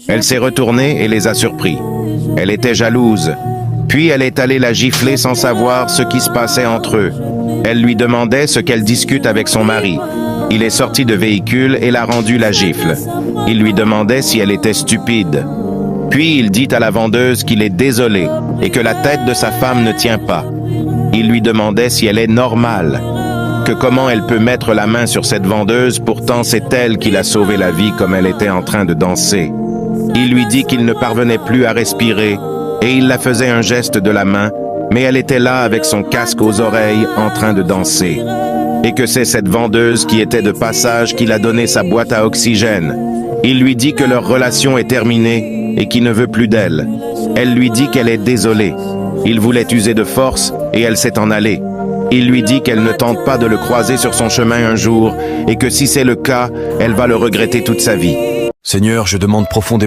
Elle s'est retournée et les a surpris. Elle était jalouse. Puis elle est allée la gifler sans savoir ce qui se passait entre eux. Elle lui demandait ce qu'elle discute avec son mari. Il est sorti de véhicule et l'a rendu la gifle. Il lui demandait si elle était stupide. Puis il dit à la vendeuse qu'il est désolé et que la tête de sa femme ne tient pas. Il lui demandait si elle est normale, que comment elle peut mettre la main sur cette vendeuse, pourtant c'est elle qui l'a sauvé la vie comme elle était en train de danser. Il lui dit qu'il ne parvenait plus à respirer et il la faisait un geste de la main, mais elle était là avec son casque aux oreilles en train de danser. Et que c'est cette vendeuse qui était de passage qui l'a donné sa boîte à oxygène. Il lui dit que leur relation est terminée et qu'il ne veut plus d'elle. Elle lui dit qu'elle est désolée. Il voulait user de force et elle s'est en allée. Il lui dit qu'elle ne tente pas de le croiser sur son chemin un jour et que si c'est le cas, elle va le regretter toute sa vie. Seigneur, je demande profondément